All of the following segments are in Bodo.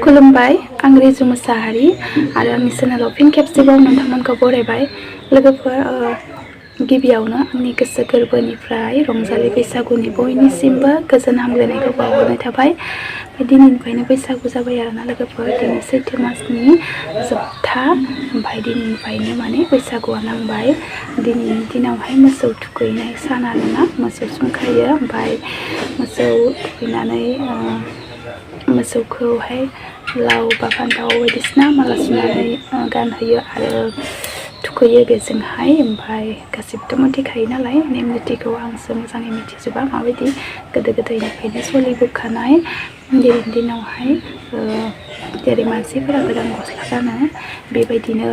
खुलुमबाय आं रिजु Machahary आरो आंनि चेनेलाव फिन खेबसेबाव नोंथांमोनखौ बरायबाय लोगोफोर गिबियावनो आंनि गोसो गोरबोनिफ्राय रंजालि बैसागुनि बयनिसिमबो गोजोन हामलायनायखौ बावहरनाय थाबाय दिनैनिफ्रायनो बैसागु जाबाय आरोना लोगोफोर दिनै सैथो मासनि जोबथा ओमफ्राय दिनैनिफ्रायनो माने बैसागुआ नांबाय दिनैनि दिनावहाय मोसौ थुखैनाय सान आरोना मोसौ सुंखायो ओमफ्राय मोसौ थुखैनानै मोसौखौहाय लाव बा फान्थाव बायदिसिना माला सुनानै गानहोयो आरो थुखैयो बेजोंहाय ओमफ्राय गासिबोथ' मिथिखायो नालाय नेम निथिखौ आंसो मोजाङै मिथिजोबा माबायदि गोदो गोदायनिफ्रायनो सोलिबोखानाय दिनैनि दिनावहाय जेरै मानसिफोरा गोदान गस्ला गानो बेबायदिनो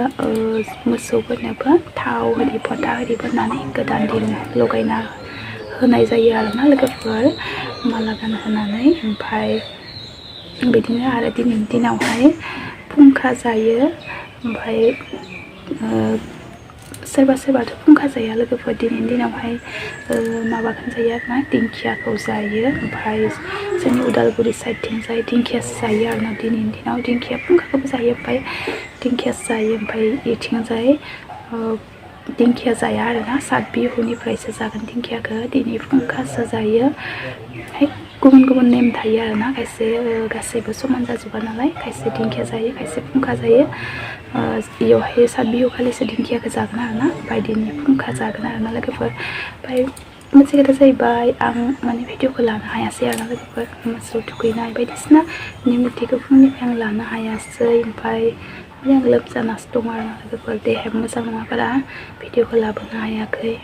मोसौफोरनोबो थाव आरि फथा आरि फोननानै गोदान दिरुं लगायना होनाय जायो आरोना लोगोफोर माला गानहोनानै ओमफ्राय बिदिनो आरो दिनैनि दिनावहाय फुंखा जायो ओमफ्राय सोरबा सोरबाथ' फुंखा जाया लोगोफोर दिनैनि दिनावहाय माबाखौ जायो आरोना दिंखियाखौ जायो ओमफ्राय जोंनि उदालगुरि साइडथिंजाय दिंखियासो जायो आरोना दिनैनि दिनाव दिंखिया फुंखाखौबो जायो ओमफ्राय दिंखियासो जायो ओमफ्राय बेथिंजाय दिंखिया जाया आरोना सात बिहुनिफ्रायसो जागोन दिंखियाखौ दिनै फुंखासो जायो गुबुन गुबुन नेम थायो आरोना खायसे गासैबो समान जाजोबा नालाय खायसे दिंखिया जायो खायसे फुंखा जायो बेयावहाय सात बिहु खालिसो दिंखियाखौ जागोन आरोना ओमफ्राय दिनै फुंखा जागोन आरोना लोगोफोर ओमफ्राय मोनसे खोथा जाहैबाय आं माने भिडिअखौ लानो हायासै आरोना लोगोफोर मोसौ थुखैनाय बायदिसिना नेम निथिखौ फुंनिफ्राय आं लानो हायासै ओमफ्राय आं लोमजानासो दं आरोना लोगोफोर देहाया मोजां नङाबारा भिडिअखौ लाबोनो हायाखै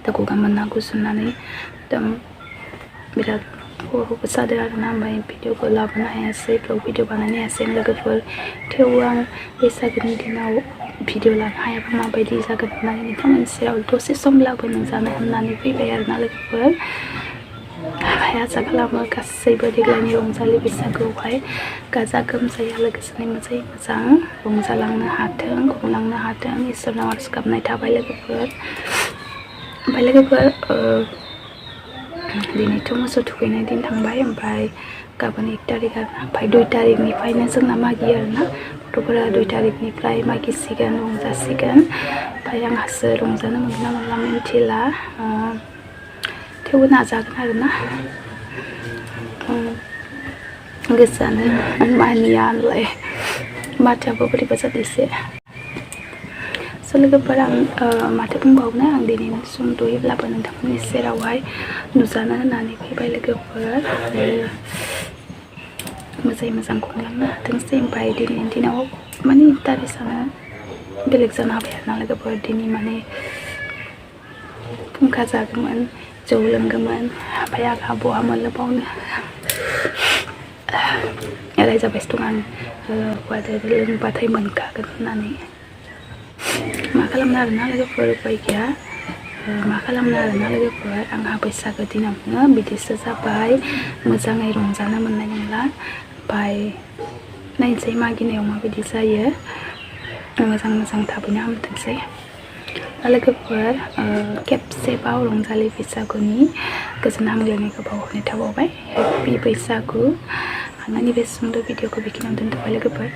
दा गगा मोनना गुजुनानै एकदम बिराद खर'बो सादों आरोना ओमफ्राय भिडिअखौ लाबोनो हायासै भिडिअ बानायनो हायासै लोगोफोर थेवबो आं बैसागोनि दिनाव भिडिअ लानो हायाबा माबायदि जागोन होननानै नोंथांमोननि सेराव दसे समब्लाबो नुजानो होननानै फैबाय आरोना लोगोफोर आसा खालामो गासैबो देग्लायनि रंजालि बैसागुआवहाय गाजा गोमजायै लोगोसेनो मोजाङै मोजां रंजालांनो हाथों खुंलांनो हाथों इसोरनाव आरज गाबनाय थाबाय लोगोफोर ओमफ्राय लोगोफोर दिनैथ' मोसौ थुखैनाय दिन थांबाय ओमफ्राय गाबोन 1 तारिख आरोना ओमफ्राय 2 तारिखनिफ्रायनो जोंना मागियो आरोना गथ'फोरा 2 तारिखनिफ्राय मागिसिगोन रंजासिगोन ओमफ्राय आंहासो रंजानो मोनगोन ना मोनला मिन्थिला थेवबो नाजागोन आरोना गोसोआनो मानिया नालाय माथोआबो बोरैबा जादों एसे लोगोफोर आं माथो बुंबावनो आं दिनै सुंद'यैब्लाबो नोंथांमोननि सेरावहाय नुजानो होननानै फैबाय लोगोफोर मोजाङै मोजां खुंलांनो हाथोंसै ओमफ्राय दिनैनि दिनाव माने इन्टारेस्टआनो बेलेग जानो हाबाय आरोना लोगोफोर दिनै माने फुंखा जागौमोन जौ लोंगौमोन ओमफ्राय आंहा बहा मोननो बावनो रायजाबायसो दं आं लोंबाथाय मोनखागोन होननानै मा खालामनो आरोना लोगोफोर उपाय गैया मा खालामनो आरोना लोगोफोर आंहा बैसागो दिनावनो बिदिसो जाबाय मोजाङै रंजानो मोननाय नंला ओमफ्राय नायनोसै मागिनायाव माबायदि जायो मोजां मोजां थाबैनो हामथोंसै लोगोफोर खेबसेबाव रंजालि बैसागुनि गोजोन हामलायनायखौ बावहरनाय थाबावबाय हेपि बैसागु आंनि बे सुंद' भिडिअखौ बेखिनियावनो दोनथ'बाय लोगोफोर